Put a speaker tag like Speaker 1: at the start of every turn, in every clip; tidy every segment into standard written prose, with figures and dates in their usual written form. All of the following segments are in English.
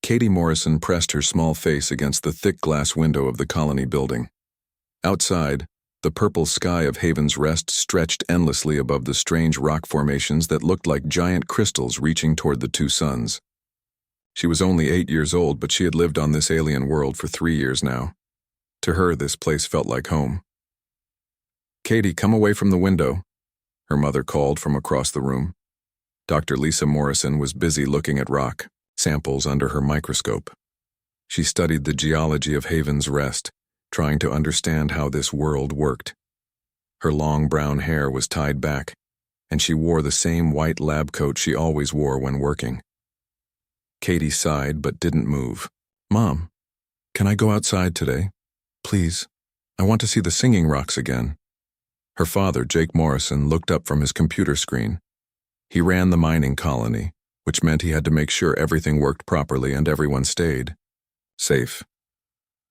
Speaker 1: Katie Morrison pressed her small face against the thick glass window of the colony building. Outside, the purple sky of Haven's Rest stretched endlessly above the strange rock formations that looked like giant crystals reaching toward the two suns. She was only 8 years old, but she had lived on this alien world for 3 years now. To her, this place felt like home. "Katie, come away from the window," her mother called from across the room. Dr. Lisa Morrison was busy looking at rock samples under her microscope. She studied the geology of Haven's Rest, trying to understand how this world worked. Her long brown hair was tied back, and she wore the same white lab coat she always wore when working. Katie sighed but didn't move. "Mom, can I go outside today? Please, I want to see the singing rocks again." Her father, Jake Morrison, looked up from his computer screen. He ran the mining colony, which meant he had to make sure everything worked properly and everyone stayed safe.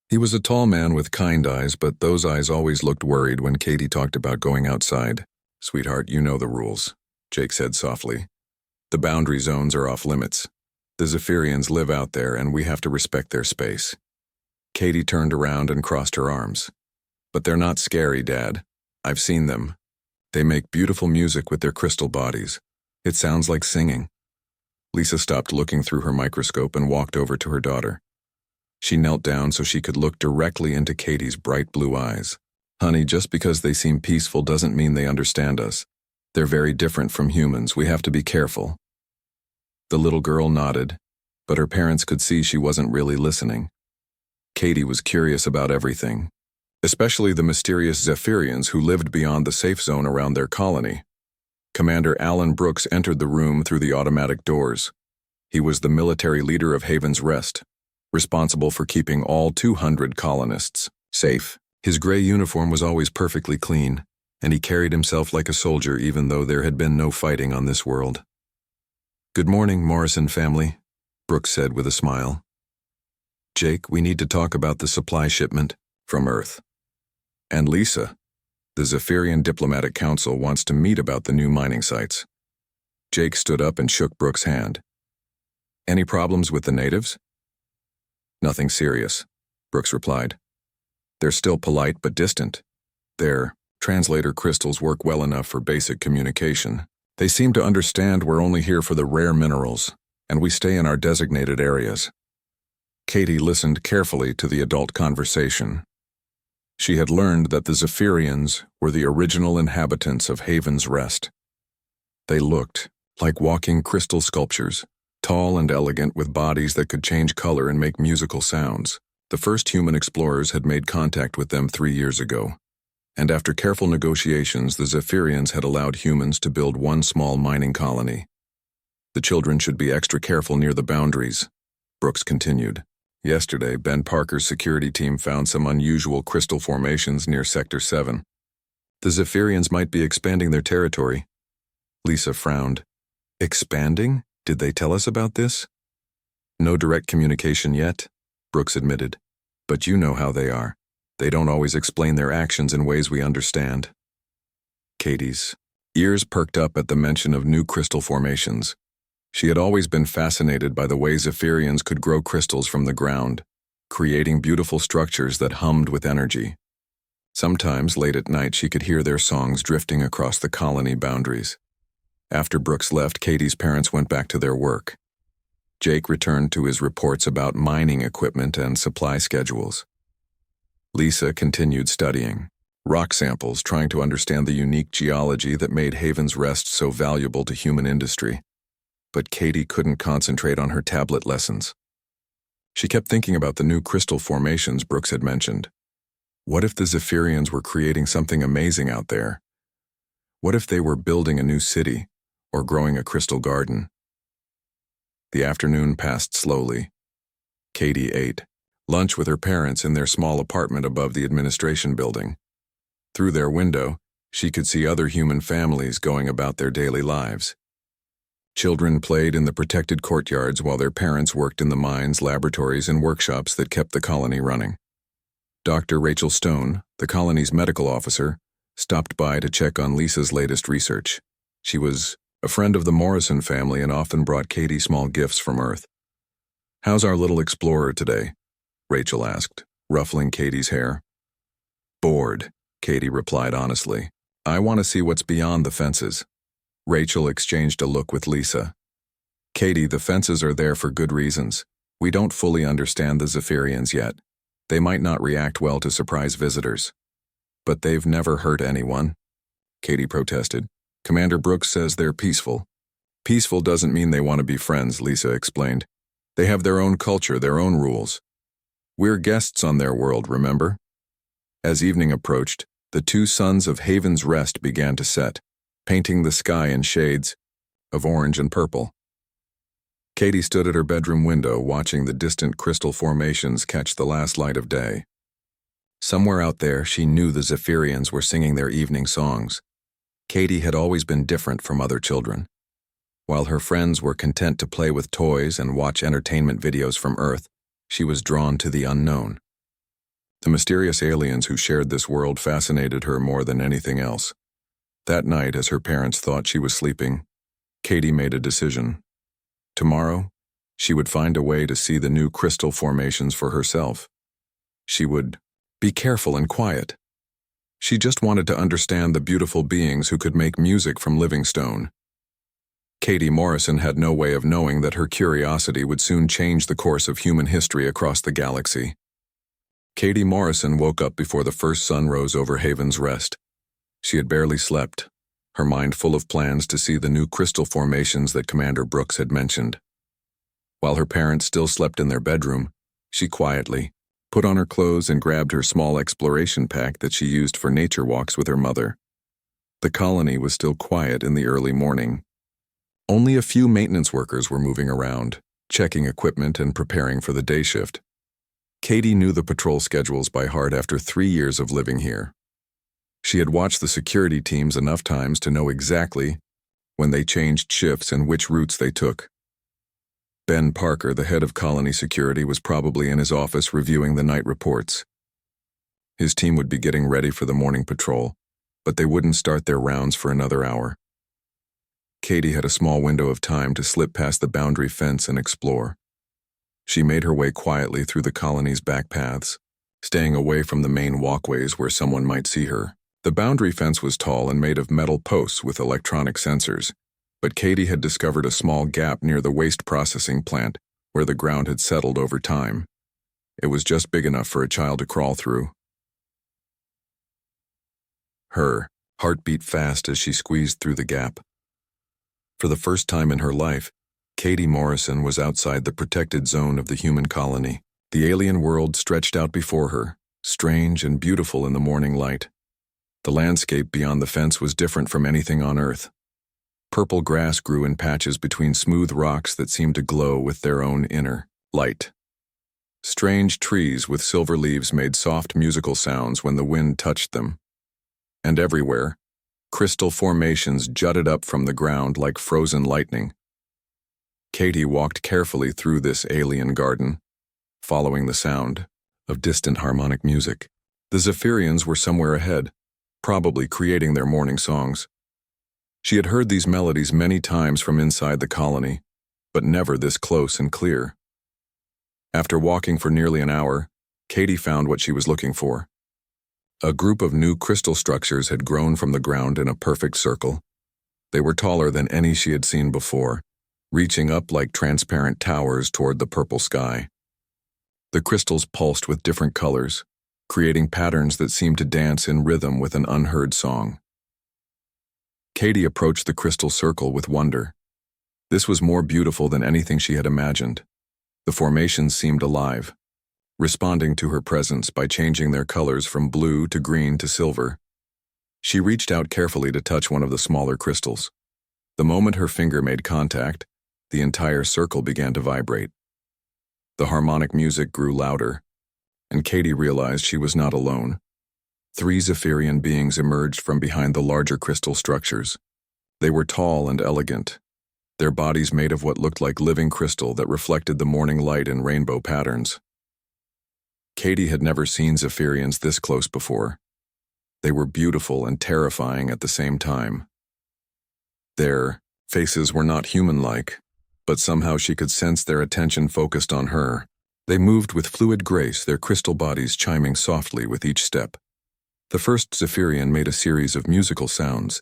Speaker 1: He was a tall man with kind eyes, but those eyes always looked worried when Katie talked about going outside. "Sweetheart, you know the rules," Jake said softly. "The boundary zones are off limits. The Zephyrians live out there, and we have to respect their space." Katie turned around and crossed her arms. "But they're not scary, Dad. I've seen them. They make beautiful music with their crystal bodies. It sounds like singing." Lisa stopped looking through her microscope and walked over to her daughter. She knelt down so she could look directly into Katie's bright blue eyes. "Honey, just because they seem peaceful doesn't mean they understand us. They're very different from humans. We have to be careful." The little girl nodded, but her parents could see she wasn't really listening. Katie was curious about everything, especially the mysterious Zephyrians who lived beyond the safe zone around their colony. Commander Alan Brooks entered the room through the automatic doors. He was the military leader of Haven's Rest, responsible for keeping all 200 colonists safe. His gray uniform was always perfectly clean, and he carried himself like a soldier even though there had been no fighting on this world. "Good morning, Morrison family," Brooks said with a smile. "Jake, we need to talk about the supply shipment from Earth. And Lisa, the Zephyrian Diplomatic Council wants to meet about the new mining sites." Jake stood up and shook Brooks' hand. "Any problems with the natives?" "Nothing serious," Brooks replied. "They're still polite but distant. Their translator crystals work well enough for basic communication. They seem to understand we're only here for the rare minerals, and we stay in our designated areas." Katie listened carefully to the adult conversation. She had learned that the Zephyrians were the original inhabitants of Haven's Rest. They looked like walking crystal sculptures, tall and elegant with bodies that could change color and make musical sounds. The first human explorers had made contact with them 3 years ago, and after careful negotiations, the Zephyrians had allowed humans to build one small mining colony. "The children should be extra careful near the boundaries," Brooks continued. "Yesterday, Ben Parker's security team found some unusual crystal formations near Sector 7. The Zephyrians might be expanding their territory." Lisa frowned. "Expanding? Did they tell us about this?" "No direct communication yet," Brooks admitted. "But you know how they are. They don't always explain their actions in ways we understand." Katie's ears perked up at the mention of new crystal formations. She had always been fascinated by the way Zephyrians could grow crystals from the ground, creating beautiful structures that hummed with energy. Sometimes, late at night, she could hear their songs drifting across the colony boundaries. After Brooks left, Katie's parents went back to their work. Jake returned to his reports about mining equipment and supply schedules. Lisa continued studying rock samples, trying to understand the unique geology that made Haven's Rest so valuable to human industry. But Katie couldn't concentrate on her tablet lessons. She kept thinking about the new crystal formations Brooks had mentioned. What if the Zephyrians were creating something amazing out there? What if they were building a new city or growing a crystal garden? The afternoon passed slowly. Katie ate lunch with her parents in their small apartment above the administration building. Through their window, she could see other human families going about their daily lives. Children played in the protected courtyards while their parents worked in the mines, laboratories, and workshops that kept the colony running. Dr. Rachel Stone, the colony's medical officer, stopped by to check on Lisa's latest research. She was a friend of the Morrison family and often brought Katie small gifts from Earth. "How's our little explorer today?" Rachel asked, ruffling Katie's hair. "Bored," Katie replied honestly. "I want to see what's beyond the fences." Rachel exchanged a look with Lisa. "Katie, the fences are there for good reasons. We don't fully understand the Zephyrians yet. They might not react well to surprise visitors. But they've never hurt anyone," Katie protested. "Commander Brooks says they're peaceful." "Peaceful doesn't mean they want to be friends," Lisa explained. "They have their own culture, their own rules. We're guests on their world, remember?" As evening approached, the two suns of Haven's Rest began to set, painting the sky in shades of orange and purple. Katie stood at her bedroom window watching the distant crystal formations catch the last light of day. Somewhere out there, she knew the Zephyrians were singing their evening songs. Katie had always been different from other children. While her friends were content to play with toys and watch entertainment videos from Earth, she was drawn to the unknown. The mysterious aliens who shared this world fascinated her more than anything else. That night, as her parents thought she was sleeping, Katie made a decision. Tomorrow, she would find a way to see the new crystal formations for herself. She would be careful and quiet. She just wanted to understand the beautiful beings who could make music from living stone. Katie Morrison had no way of knowing that her curiosity would soon change the course of human history across the galaxy. Katie Morrison woke up before the first sun rose over Haven's Rest. She had barely slept, her mind full of plans to see the new crystal formations that Commander Brooks had mentioned. While her parents still slept in their bedroom, she quietly put on her clothes and grabbed her small exploration pack that she used for nature walks with her mother. The colony was still quiet in the early morning. Only a few maintenance workers were moving around, checking equipment and preparing for the day shift. Katie knew the patrol schedules by heart after 3 years of living here. She had watched the security teams enough times to know exactly when they changed shifts and which routes they took. Ben Parker, the head of colony security, was probably in his office reviewing the night reports. His team would be getting ready for the morning patrol, but they wouldn't start their rounds for another hour. Katie had a small window of time to slip past the boundary fence and explore. She made her way quietly through the colony's back paths, staying away from the main walkways where someone might see her. The boundary fence was tall and made of metal posts with electronic sensors, but Katie had discovered a small gap near the waste processing plant where the ground had settled over time. It was just big enough for a child to crawl through. Her heart beat fast as she squeezed through the gap. For the first time in her life, Katie Morrison was outside the protected zone of the human colony. The alien world stretched out before her, strange and beautiful in the morning light. The landscape beyond the fence was different from anything on Earth. Purple grass grew in patches between smooth rocks that seemed to glow with their own inner light. Strange trees with silver leaves made soft musical sounds when the wind touched them. And everywhere, crystal formations jutted up from the ground like frozen lightning. Katie walked carefully through this alien garden, following the sound of distant harmonic music. The Zephyrians were somewhere ahead, probably creating their morning songs. She had heard these melodies many times from inside the colony, but never this close and clear. After walking for nearly an hour, Katie found what she was looking for. A group of new crystal structures had grown from the ground in a perfect circle. They were taller than any she had seen before, reaching up like transparent towers toward the purple sky. The crystals pulsed with different colors, creating patterns that seemed to dance in rhythm with an unheard song. Katie approached the crystal circle with wonder. This was more beautiful than anything she had imagined. The formations seemed alive, responding to her presence by changing their colors from blue to green to silver. She reached out carefully to touch one of the smaller crystals. The moment her finger made contact, the entire circle began to vibrate. The harmonic music grew louder, and Katie realized she was not alone. 3 Zephyrian beings emerged from behind the larger crystal structures. They were tall and elegant, their bodies made of what looked like living crystal that reflected the morning light in rainbow patterns. Katie had never seen Zephyrians this close before. They were beautiful and terrifying at the same time. Their faces were not human-like, but somehow she could sense their attention focused on her. They moved with fluid grace, their crystal bodies chiming softly with each step. The first Zephyrian made a series of musical sounds.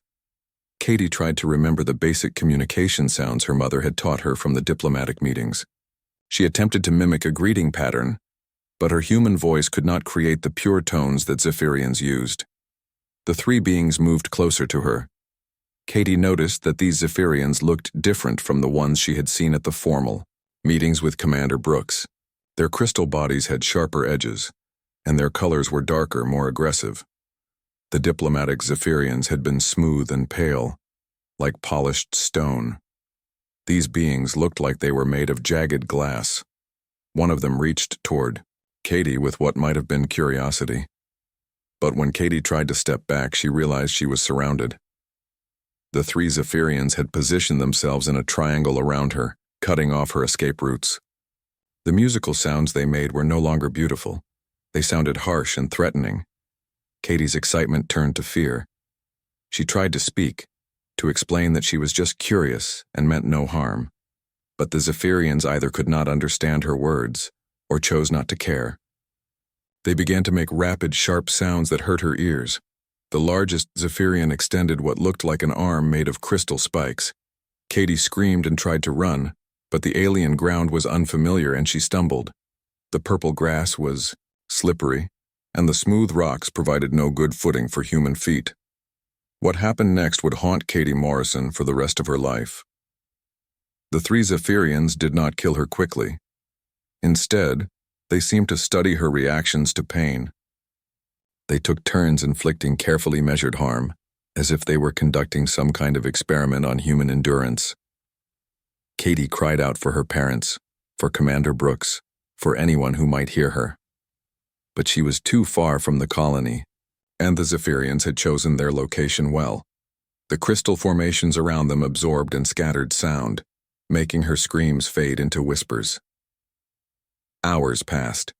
Speaker 1: Katie tried to remember the basic communication sounds her mother had taught her from the diplomatic meetings. She attempted to mimic a greeting pattern, but her human voice could not create the pure tones that Zephyrians used. The three beings moved closer to her. Katie noticed that these Zephyrians looked different from the ones she had seen at the formal meetings with Commander Brooks. Their crystal bodies had sharper edges, and their colors were darker, more aggressive. The diplomatic Zephyrians had been smooth and pale, like polished stone. These beings looked like they were made of jagged glass. One of them reached toward Katie with what might have been curiosity. But when Katie tried to step back, she realized she was surrounded. The three Zephyrians had positioned themselves in a triangle around her, cutting off her escape routes. The musical sounds they made were no longer beautiful. They sounded harsh and threatening. Katie's excitement turned to fear. She tried to speak, to explain that she was just curious and meant no harm. But the Zephyrians either could not understand her words, or chose not to care. They began to make rapid, sharp sounds that hurt her ears. The largest Zephyrian extended what looked like an arm made of crystal spikes. Katie screamed and tried to run, but the alien ground was unfamiliar and she stumbled. The purple grass was slippery, and the smooth rocks provided no good footing for human feet. What happened next would haunt Katie Morrison for the rest of her life. The three Zephyrians did not kill her quickly. Instead, they seemed to study her reactions to pain. They took turns inflicting carefully measured harm, as if they were conducting some kind of experiment on human endurance. Katie cried out for her parents, for Commander Brooks, for anyone who might hear her. But she was too far from the colony, and the Zephyrians had chosen their location well. The crystal formations around them absorbed and scattered sound, making her screams fade into whispers. Hours passed.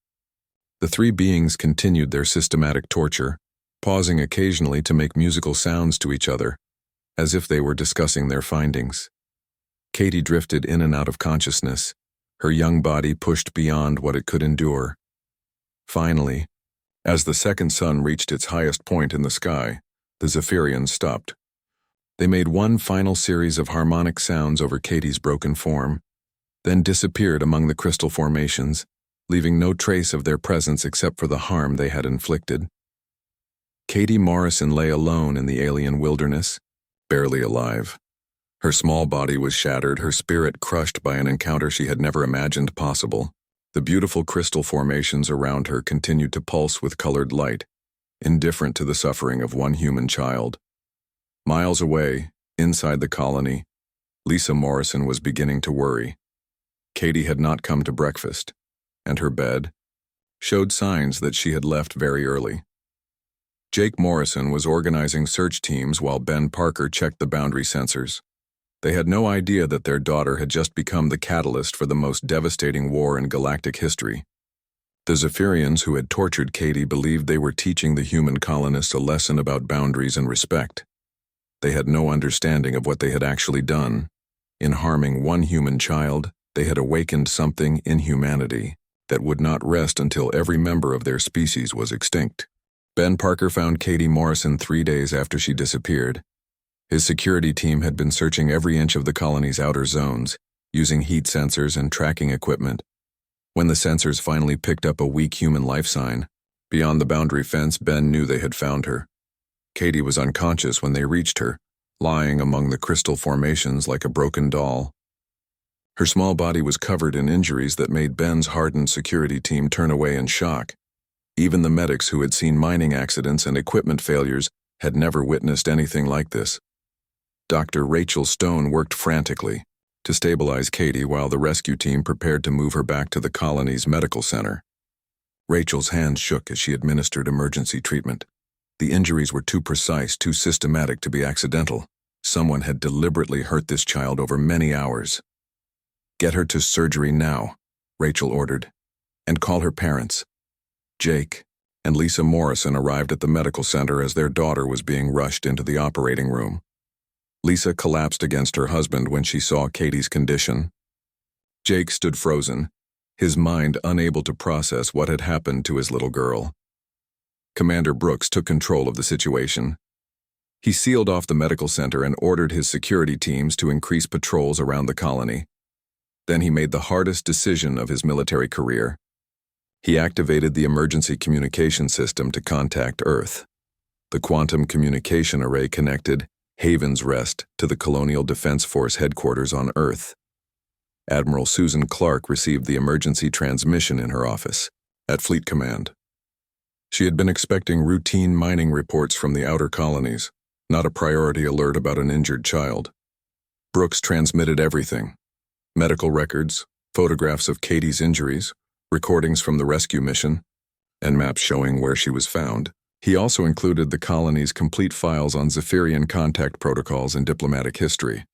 Speaker 1: The three beings continued their systematic torture, pausing occasionally to make musical sounds to each other, as if they were discussing their findings. Katie drifted in and out of consciousness, her young body pushed beyond what it could endure. Finally, as the second sun reached its highest point in the sky, the Zephyrians stopped. They made one final series of harmonic sounds over Katie's broken form, then disappeared among the crystal formations, leaving no trace of their presence except for the harm they had inflicted. Katie Morrison lay alone in the alien wilderness, barely alive. Her small body was shattered, her spirit crushed by an encounter she had never imagined possible. The beautiful crystal formations around her continued to pulse with colored light, indifferent to the suffering of one human child. Miles away, inside the colony, Lisa Morrison was beginning to worry. Katie had not come to breakfast, and her bed showed signs that she had left very early. Jake Morrison was organizing search teams while Ben Parker checked the boundary sensors. They had no idea that their daughter had just become the catalyst for the most devastating war in galactic history. The Zephyrians who had tortured Katie believed they were teaching the human colonists a lesson about boundaries and respect. They had no understanding of what they had actually done. In harming one human child, they had awakened something in humanity that would not rest until every member of their species was extinct. Ben Parker found Katie Morrison 3 days after she disappeared. His security team had been searching every inch of the colony's outer zones, using heat sensors and tracking equipment. When the sensors finally picked up a weak human life sign, beyond the boundary fence, Ben knew they had found her. Katie was unconscious when they reached her, lying among the crystal formations like a broken doll. Her small body was covered in injuries that made Ben's hardened security team turn away in shock. Even the medics who had seen mining accidents and equipment failures had never witnessed anything like this. Dr. Rachel Stone worked frantically to stabilize Katie while the rescue team prepared to move her back to the colony's medical center. Rachel's hands shook as she administered emergency treatment. The injuries were too precise, too systematic to be accidental. Someone had deliberately hurt this child over many hours. "Get her to surgery now," Rachel ordered, "and call her parents." Jake and Lisa Morrison arrived at the medical center as their daughter was being rushed into the operating room. Lisa collapsed against her husband when she saw Katie's condition. Jake stood frozen, his mind unable to process what had happened to his little girl. Commander Brooks took control of the situation. He sealed off the medical center and ordered his security teams to increase patrols around the colony. Then he made the hardest decision of his military career. He activated the emergency communication system to contact Earth. The quantum communication array connected Haven's Rest to the Colonial Defense Force headquarters on Earth. Admiral Susan Clark received the emergency transmission in her office at Fleet Command. She had been expecting routine mining reports from the outer colonies, not a priority alert about an injured child. Brooks transmitted everything: medical records, photographs of Katie's injuries, recordings from the rescue mission, and maps showing where she was found. He also included the colony's complete files on Zephyrian contact protocols and diplomatic history.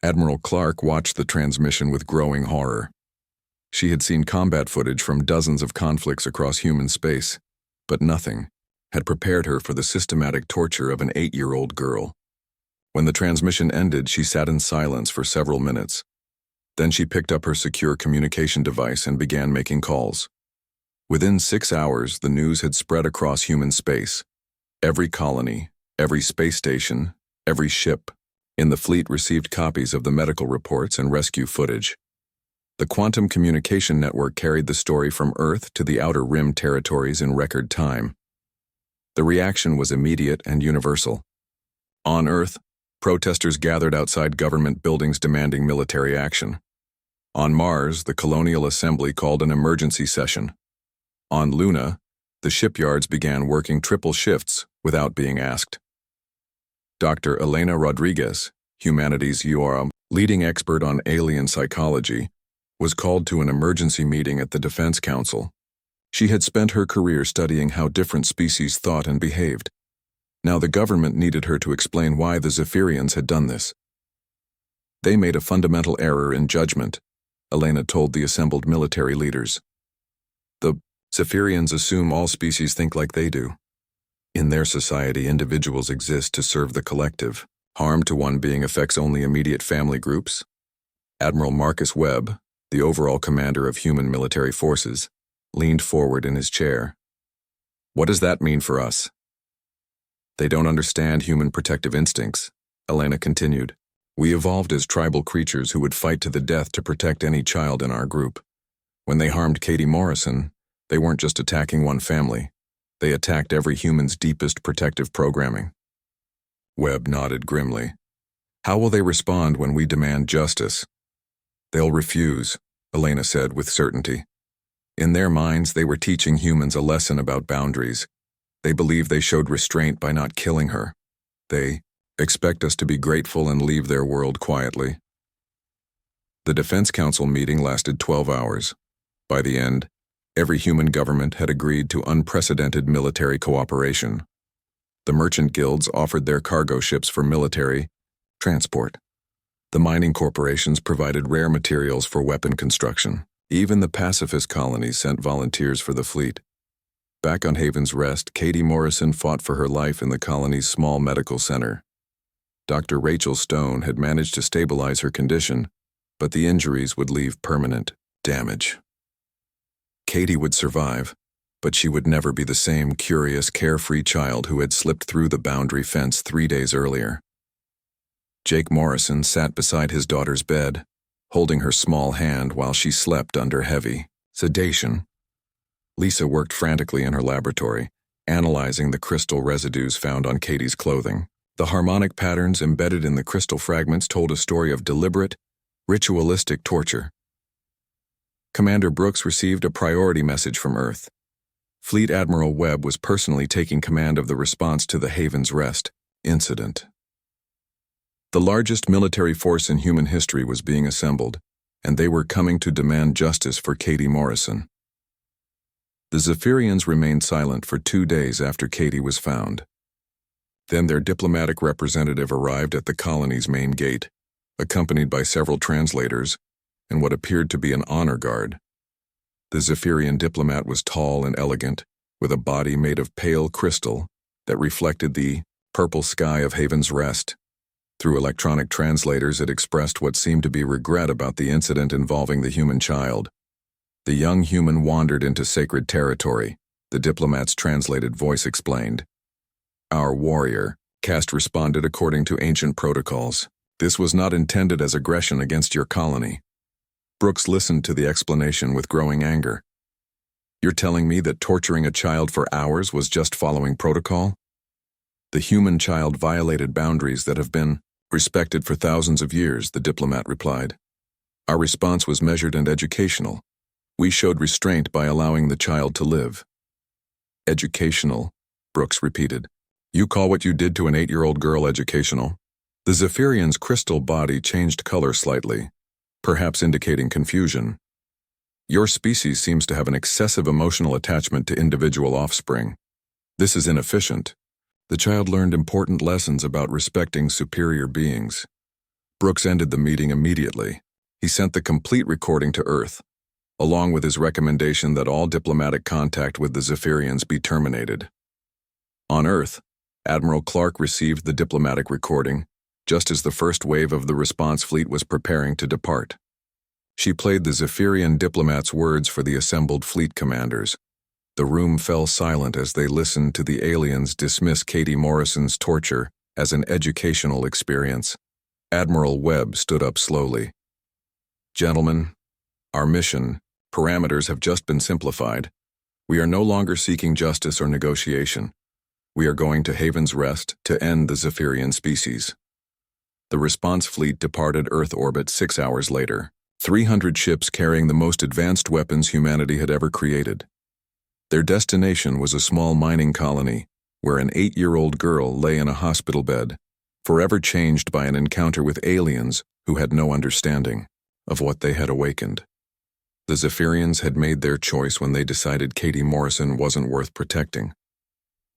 Speaker 1: Admiral Clark watched the transmission with growing horror. She had seen combat footage from dozens of conflicts across human space, but nothing had prepared her for the systematic torture of an 8-year-old girl. When the transmission ended, she sat in silence for several minutes. Then she picked up her secure communication device and began making calls. Within 6 hours, the news had spread across human space. Every colony, every space station, every ship in the fleet received copies of the medical reports and rescue footage. The quantum communication network carried the story from Earth to the Outer Rim territories in record time. The reaction was immediate and universal. On Earth, protesters gathered outside government buildings demanding military action. On Mars, the Colonial Assembly called an emergency session. On Luna, the shipyards began working triple shifts without being asked. Dr. Elena Rodriguez, humanities leading expert on alien psychology, was called to an emergency meeting at the Defense Council. She had spent her career studying how different species thought and behaved. Now the government needed her to explain why the Zephyrians had done this. They made a fundamental error in judgment, Elena told the assembled military leaders. The Zephyrians assume all species think like they do. In their society, individuals exist to serve the collective. Harm to one being affects only immediate family groups. Admiral Marcus Webb, the overall commander of human military forces, leaned forward in his chair. What does that mean for us? They don't understand human protective instincts, Elena continued. We evolved as tribal creatures who would fight to the death to protect any child in our group. When they harmed Katie Morrison, they weren't just attacking one family. They attacked every human's deepest protective programming. Webb nodded grimly. How will they respond when we demand justice? They'll refuse, Elena said with certainty. In their minds, they were teaching humans a lesson about boundaries. They believe they showed restraint by not killing her. They expect us to be grateful and leave their world quietly. The Defense Council meeting lasted 12 hours. By the end, every human government had agreed to unprecedented military cooperation. The merchant guilds offered their cargo ships for military transport. The mining corporations provided rare materials for weapon construction. Even the pacifist colonies sent volunteers for the fleet. Back on Haven's Rest, Katie Morrison fought for her life in the colony's small medical center. Dr. Rachel Stone had managed to stabilize her condition, but the injuries would leave permanent damage. Katie would survive, but she would never be the same curious, carefree child who had slipped through the boundary fence 3 days earlier. Jake Morrison sat beside his daughter's bed, holding her small hand while she slept under heavy sedation. Lisa worked frantically in her laboratory, analyzing the crystal residues found on Katie's clothing. The harmonic patterns embedded in the crystal fragments told a story of deliberate, ritualistic torture. Commander Brooks received a priority message from Earth. Fleet Admiral Webb was personally taking command of the response to the Haven's Rest incident. The largest military force in human history was being assembled, and they were coming to demand justice for Katie Morrison. The Zephyrians remained silent for 2 days after Katie was found. Then their diplomatic representative arrived at the colony's main gate, accompanied by several translators and what appeared to be an honor guard. The Zephyrian diplomat was tall and elegant, with a body made of pale crystal that reflected the purple sky of Haven's Rest. Through electronic translators, it expressed what seemed to be regret about the incident involving the human child. The young human wandered into sacred territory, the diplomat's translated voice explained. Our warrior, Cast responded according to ancient protocols. This was not intended as aggression against your colony. Brooks listened to the explanation with growing anger. You're telling me that torturing a child for hours was just following protocol? The human child violated boundaries that have been respected for thousands of years, the diplomat replied. Our response was measured and educational. We showed restraint by allowing the child to live. Educational, Brooks repeated. You call what you did to an 8-year-old girl educational? The Zephyrian's crystal body changed color slightly, perhaps indicating confusion. Your species seems to have an excessive emotional attachment to individual offspring. This is inefficient. The child learned important lessons about respecting superior beings. Brooks ended the meeting immediately. He sent the complete recording to Earth, along with his recommendation that all diplomatic contact with the Zephyrians be terminated. On Earth, Admiral Clark received the diplomatic recording, just as the first wave of the response fleet was preparing to depart. She played the Zephyrian diplomat's words for the assembled fleet commanders. The room fell silent as they listened to the aliens dismiss Katie Morrison's torture as an educational experience. Admiral Webb stood up slowly. Gentlemen, our mission, parameters have just been simplified. We are no longer seeking justice or negotiation. We are going to Haven's Rest to end the Zephyrian species. The response fleet departed Earth orbit 6 hours later. 300 ships carrying the most advanced weapons humanity had ever created. Their destination was a small mining colony, where an 8-year-old girl lay in a hospital bed, forever changed by an encounter with aliens who had no understanding of what they had awakened. The Zephyrians had made their choice when they decided Katie Morrison wasn't worth protecting.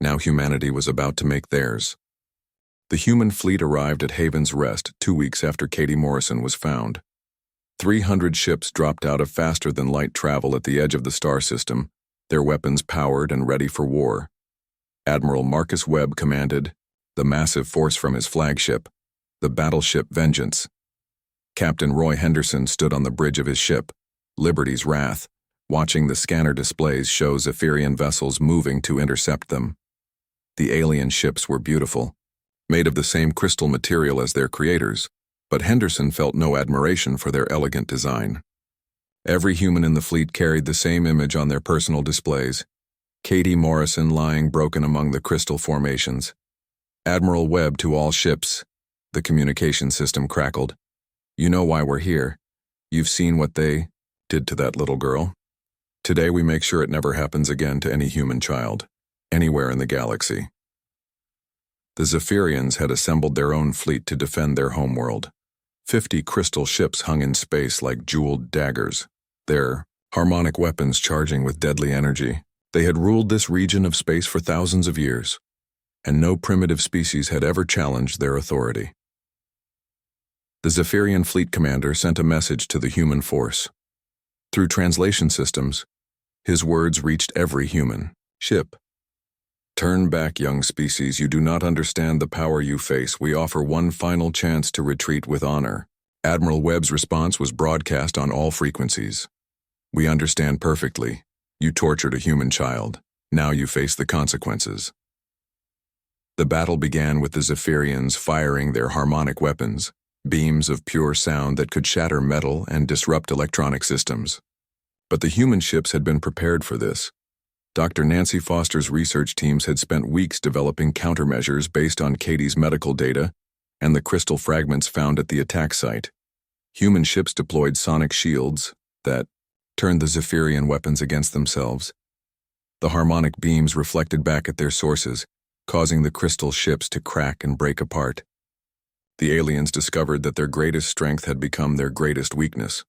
Speaker 1: Now humanity was about to make theirs. The human fleet arrived at Haven's Rest 2 weeks after Katie Morrison was found. 300 ships dropped out of faster-than-light travel at the edge of the star system, their weapons powered and ready for war. Admiral Marcus Webb commanded the massive force from his flagship, the battleship Vengeance. Captain Roy Henderson stood on the bridge of his ship, Liberty's Wrath, watching the scanner displays show Zephyrian vessels moving to intercept them. The alien ships were beautiful, made of the same crystal material as their creators, but Henderson felt no admiration for their elegant design. Every human in the fleet carried the same image on their personal displays, Katie Morrison lying broken among the crystal formations. Admiral Webb to all ships, the communication system crackled. You know why we're here. You've seen what they did to that little girl. Today we make sure it never happens again to any human child, anywhere in the galaxy. The Zephyrians had assembled their own fleet to defend their homeworld. 50 crystal ships hung in space like jeweled daggers, their harmonic weapons charging with deadly energy. They had ruled this region of space for thousands of years, and no primitive species had ever challenged their authority. The Zephyrian fleet commander sent a message to the human force. Through translation systems, his words reached every human ship. Turn back, young species. You do not understand the power you face. We offer one final chance to retreat with honor. Admiral Webb's response was broadcast on all frequencies. We understand perfectly. You tortured a human child. Now you face the consequences. The battle began with the Zephyrians firing their harmonic weapons, beams of pure sound that could shatter metal and disrupt electronic systems. But the human ships had been prepared for this. Dr. Nancy Foster's research teams had spent weeks developing countermeasures based on Katie's medical data and the crystal fragments found at the attack site. Human ships deployed sonic shields that turned the Zephyrian weapons against themselves. The harmonic beams reflected back at their sources, causing the crystal ships to crack and break apart. The aliens discovered that their greatest strength had become their greatest weakness.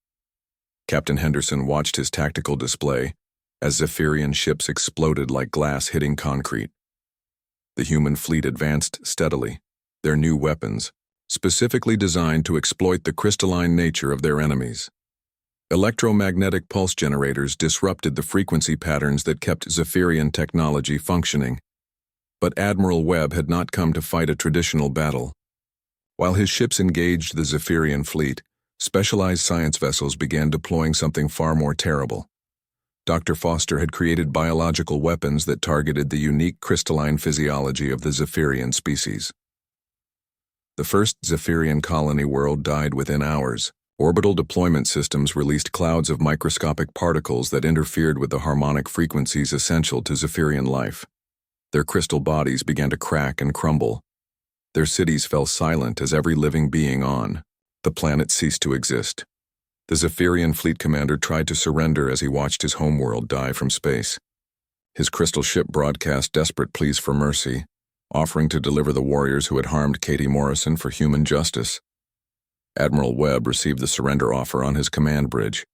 Speaker 1: Captain Henderson watched his tactical display as Zephyrian ships exploded like glass hitting concrete. The human fleet advanced steadily, their new weapons, specifically designed to exploit the crystalline nature of their enemies. Electromagnetic pulse generators disrupted the frequency patterns that kept Zephyrian technology functioning. But Admiral Webb had not come to fight a traditional battle. While his ships engaged the Zephyrian fleet, specialized science vessels began deploying something far more terrible. Dr. Foster had created biological weapons that targeted the unique crystalline physiology of the Zephyrian species. The first Zephyrian colony world died within hours. Orbital deployment systems released clouds of microscopic particles that interfered with the harmonic frequencies essential to Zephyrian life. Their crystal bodies began to crack and crumble. Their cities fell silent as every living being on the planet ceased to exist. The Zephyrian fleet commander tried to surrender as he watched his homeworld die from space. His crystal ship broadcast desperate pleas for mercy, offering to deliver the warriors who had harmed Katie Morrison for human justice. Admiral Webb received the surrender offer on his command bridge.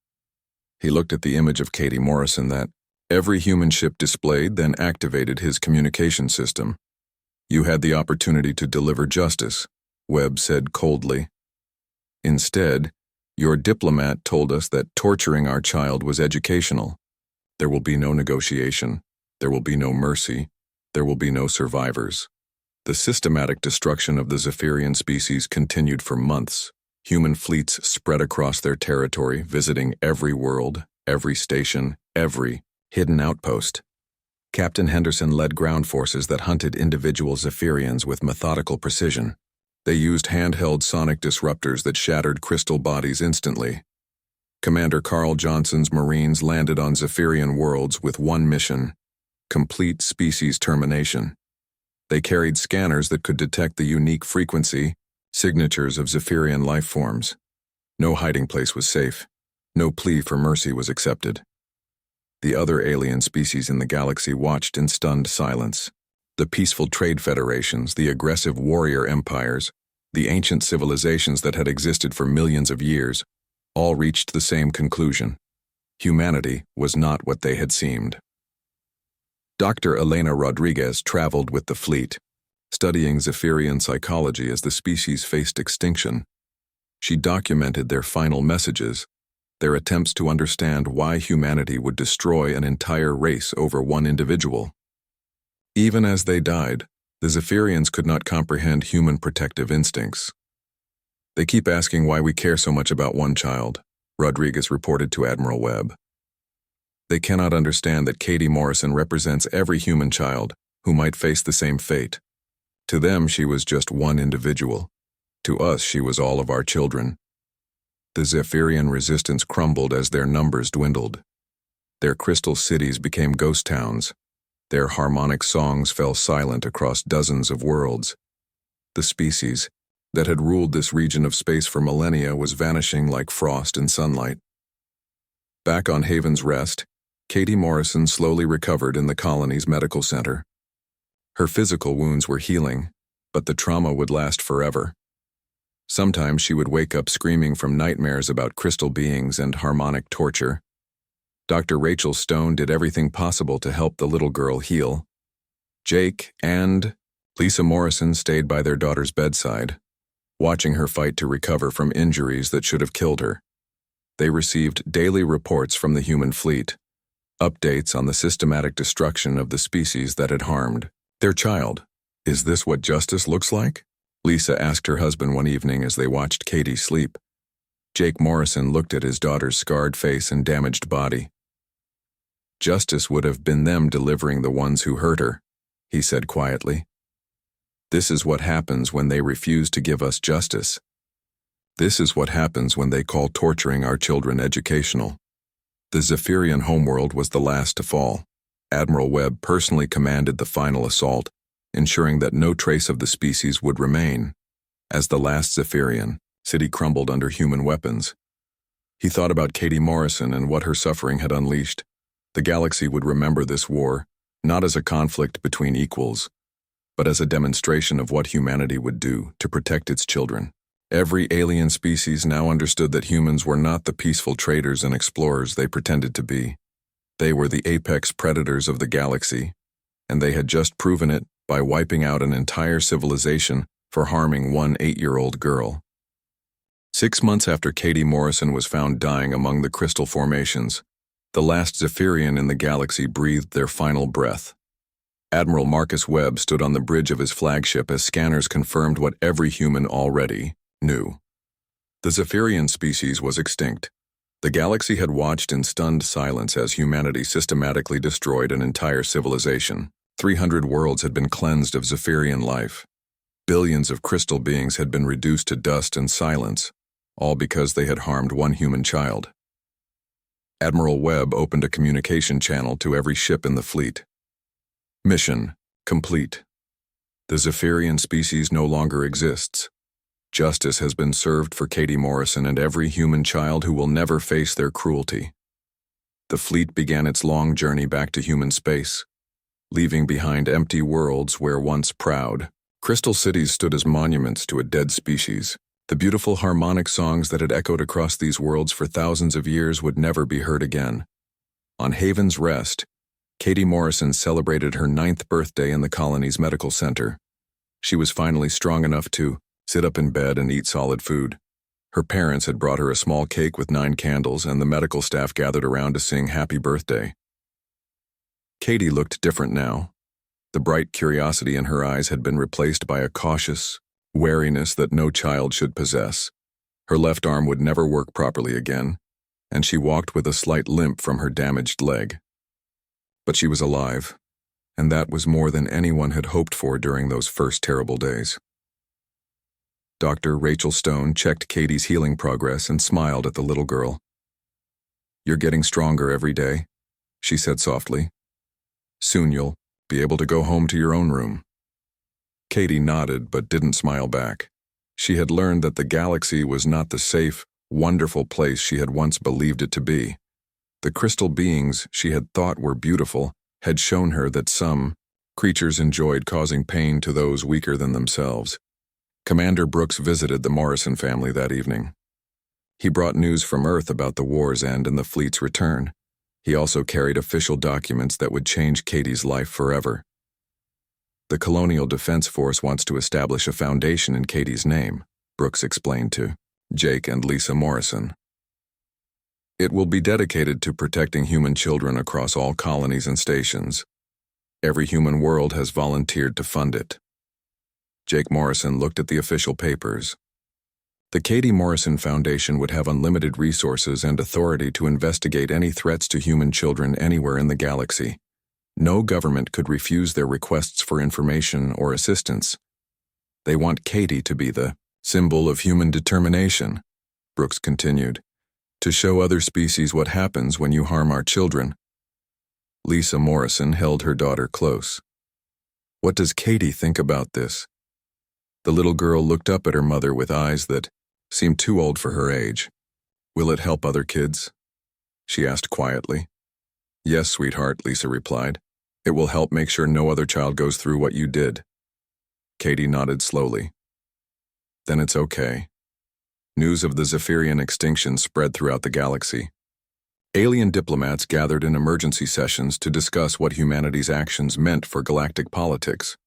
Speaker 1: He looked at the image of Katie Morrison that every human ship displayed, then activated his communication system. "You had the opportunity to deliver justice," Webb said coldly. "Instead, your diplomat told us that torturing our child was educational. There will be no negotiation. There will be no mercy. There will be no survivors." The systematic destruction of the Zephyrian species continued for months. Human fleets spread across their territory, visiting every world, every station, every hidden outpost. Captain Henderson led ground forces that hunted individual Zephyrians with methodical precision. They used handheld sonic disruptors that shattered crystal bodies instantly. Commander Carl Johnson's Marines landed on Zephyrian worlds with one mission: complete species termination. They carried scanners that could detect the unique frequency signatures of Zephyrian life forms. No hiding place was safe. No plea for mercy was accepted. The other alien species in the galaxy watched in stunned silence. The peaceful trade federations, the aggressive warrior empires, the ancient civilizations that had existed for millions of years, all reached the same conclusion. Humanity was not what they had seemed. Dr. Elena Rodriguez traveled with the fleet, studying Zephyrian psychology as the species faced extinction. She documented their final messages, their attempts to understand why humanity would destroy an entire race over one individual. Even as they died, the Zephyrians could not comprehend human protective instincts. "They keep asking why we care so much about one child," Rodriguez reported to Admiral Webb. "They cannot understand that Katie Morrison represents every human child who might face the same fate. To them, she was just one individual. To us, she was all of our children." The Zephyrian resistance crumbled as their numbers dwindled. Their crystal cities became ghost towns. Their harmonic songs fell silent across dozens of worlds. The species that had ruled this region of space for millennia was vanishing like frost in sunlight. Back on Haven's Rest, Katie Morrison slowly recovered in the colony's medical center. Her physical wounds were healing, but the trauma would last forever. Sometimes she would wake up screaming from nightmares about crystal beings and harmonic torture. Dr. Rachel Stone did everything possible to help the little girl heal. Jake and Lisa Morrison stayed by their daughter's bedside, watching her fight to recover from injuries that should have killed her. They received daily reports from the human fleet, updates on the systematic destruction of the species that had harmed their child. "Is this what justice looks like?" Lisa asked her husband one evening as they watched Katie sleep. Jake Morrison looked at his daughter's scarred face and damaged body. "Justice would have been them delivering the ones who hurt her," he said quietly. "This is what happens when they refuse to give us justice. This is what happens when they call torturing our children educational." The Zephyrian homeworld was the last to fall. Admiral Webb personally commanded the final assault, ensuring that no trace of the species would remain. As the last Zephyrian city crumbled under human weapons, he thought about Katie Morrison and what her suffering had unleashed. The galaxy would remember this war, not as a conflict between equals, but as a demonstration of what humanity would do to protect its children. Every alien species now understood that humans were not the peaceful traders and explorers they pretended to be. They were the apex predators of the galaxy, and they had just proven it by wiping out an entire civilization for harming one 8-year-old girl. 6 months after Katie Morrison was found dying among the crystal formations, the last Zephyrian in the galaxy breathed their final breath. Admiral Marcus Webb stood on the bridge of his flagship as scanners confirmed what every human already knew. The Zephyrian species was extinct. The galaxy had watched in stunned silence as humanity systematically destroyed an entire civilization. 300 worlds had been cleansed of Zephyrian life. Billions of crystal beings had been reduced to dust and silence, all because they had harmed one human child. Admiral Webb opened a communication channel to every ship in the fleet. Mission complete. The Zephyrian species no longer exists. Justice has been served for Katie Morrison and every human child who will never face their cruelty. The fleet began its long journey back to human space, leaving behind empty worlds where once proud, crystal cities stood as monuments to a dead species. The beautiful harmonic songs that had echoed across these worlds for thousands of years would never be heard again. On Haven's Rest, Katie Morrison celebrated her 9th birthday in the colony's medical center. She was finally strong enough to sit up in bed and eat solid food. Her parents had brought her a small cake with 9 candles, and the medical staff gathered around to sing happy birthday. Katie looked different now. The bright curiosity in her eyes had been replaced by a cautious wariness that no child should possess. Her left arm would never work properly again, and she walked with a slight limp from her damaged leg. But she was alive, and that was more than anyone had hoped for during those first terrible days. Dr. Rachel Stone checked Katie's healing progress and smiled at the little girl. "You're getting stronger every day," she said softly. "Soon you'll be able to go home to your own room." Katie nodded but didn't smile back. She had learned that the galaxy was not the safe, wonderful place she had once believed it to be. The crystal beings she had thought were beautiful had shown her that some creatures enjoyed causing pain to those weaker than themselves. Commander Brooks visited the Morrison family that evening. He brought news from Earth about the war's end and the fleet's return. He also carried official documents that would change Katie's life forever. "The Colonial Defense Force wants to establish a foundation in Katie's name," Brooks explained to Jake and Lisa Morrison. "It will be dedicated to protecting human children across all colonies and stations. Every human world has volunteered to fund it." Jake Morrison looked at the official papers. The Katie Morrison Foundation would have unlimited resources and authority to investigate any threats to human children anywhere in the galaxy. No government could refuse their requests for information or assistance. "They want Katie to be the symbol of human determination," Brooks continued, "to show other species what happens when you harm our children." Lisa Morrison held her daughter close. "What does Katie think about this?" The little girl looked up at her mother with eyes that seemed too old for her age. "Will it help other kids?" she asked quietly. "Yes, sweetheart," Lisa replied. "It will help make sure no other child goes through what you did." Katie nodded slowly. "Then it's okay." News of the Zephyrian extinction spread throughout the galaxy. Alien diplomats gathered in emergency sessions to discuss what humanity's actions meant for galactic politics.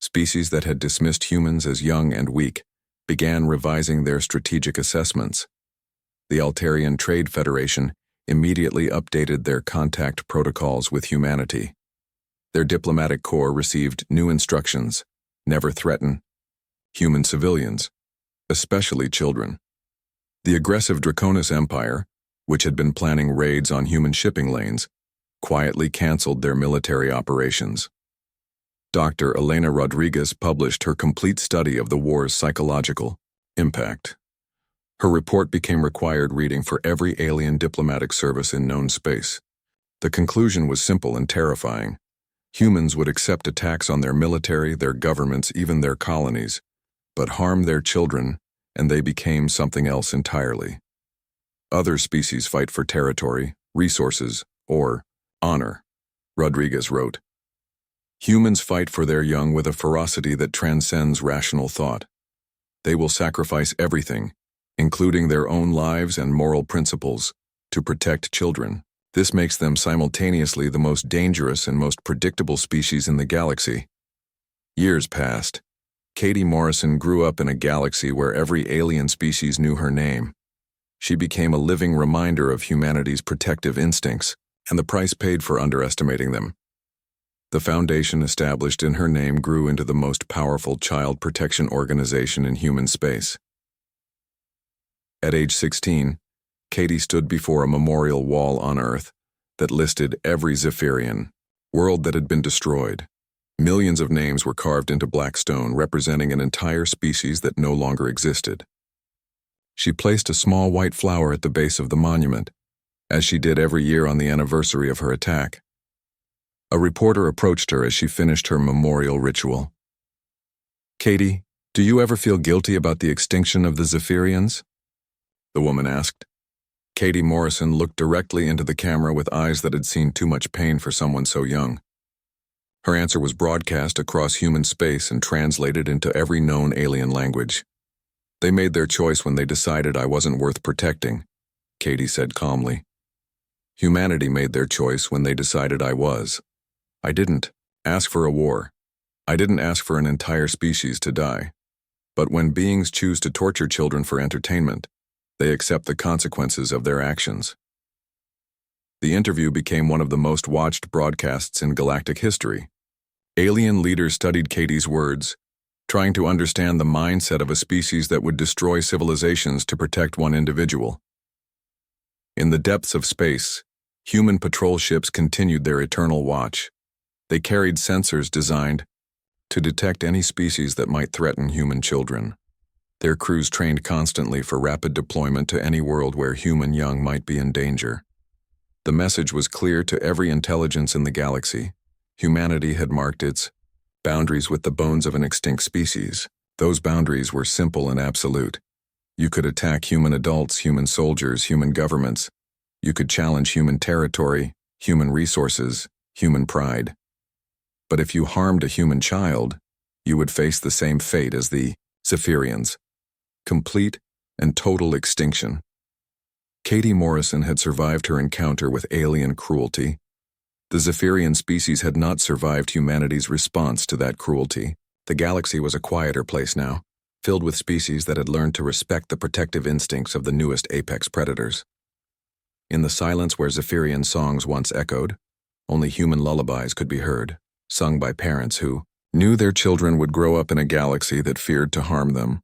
Speaker 1: Species that had dismissed humans as young and weak began revising their strategic assessments. The Altarian Trade Federation immediately updated their contact protocols with humanity. Their diplomatic corps received new instructions: never threaten human civilians, especially children. The aggressive Draconis Empire, which had been planning raids on human shipping lanes, quietly canceled their military operations. Dr. Elena Rodriguez published her complete study of the war's psychological impact. Her report became required reading for every alien diplomatic service in known space. The conclusion was simple and terrifying. Humans would accept attacks on their military, their governments, even their colonies, but harm their children, and they became something else entirely. Other species fight for territory, resources, or honor, Rodriguez wrote. Humans fight for their young with a ferocity that transcends rational thought. They will sacrifice everything, including their own lives and moral principles, to protect children. This makes them simultaneously the most dangerous and most predictable species in the galaxy. Years passed. Katie Morrison grew up in a galaxy where every alien species knew her name. She became a living reminder of humanity's protective instincts and the price paid for underestimating them. The foundation established in her name grew into the most powerful child protection organization in human space. At age 16, Katie stood before a memorial wall on Earth that listed every Zephyrian world that had been destroyed. Millions of names were carved into black stone, representing an entire species that no longer existed. She placed a small white flower at the base of the monument, as she did every year on the anniversary of her attack. A reporter approached her as she finished her memorial ritual. "Katie, do you ever feel guilty about the extinction of the Zephyrians?" the woman asked. Katie Morrison looked directly into the camera with eyes that had seen too much pain for someone so young. Her answer was broadcast across human space and translated into every known alien language. "They made their choice when they decided I wasn't worth protecting," Katie said calmly. "Humanity made their choice when they decided I was. I didn't ask for a war. I didn't ask for an entire species to die. But when beings choose to torture children for entertainment, they accept the consequences of their actions." The interview became one of the most watched broadcasts in galactic history. Alien leaders studied Katie's words, trying to understand the mindset of a species that would destroy civilizations to protect one individual. In the depths of space, human patrol ships continued their eternal watch. They carried sensors designed to detect any species that might threaten human children. Their crews trained constantly for rapid deployment to any world where human young might be in danger. The message was clear to every intelligence in the galaxy. Humanity had marked its boundaries with the bones of an extinct species. Those boundaries were simple and absolute. You could attack human adults, human soldiers, human governments. You could challenge human territory, human resources, human pride. But if you harmed a human child, you would face the same fate as the Zephyrians: complete and total extinction. Katie Morrison had survived her encounter with alien cruelty. The Zephyrian species had not survived humanity's response to that cruelty. The galaxy was a quieter place now, filled with species that had learned to respect the protective instincts of the newest apex predators. In the silence where Zephyrian songs once echoed, only human lullabies could be heard, sung by parents who knew their children would grow up in a galaxy that feared to harm them.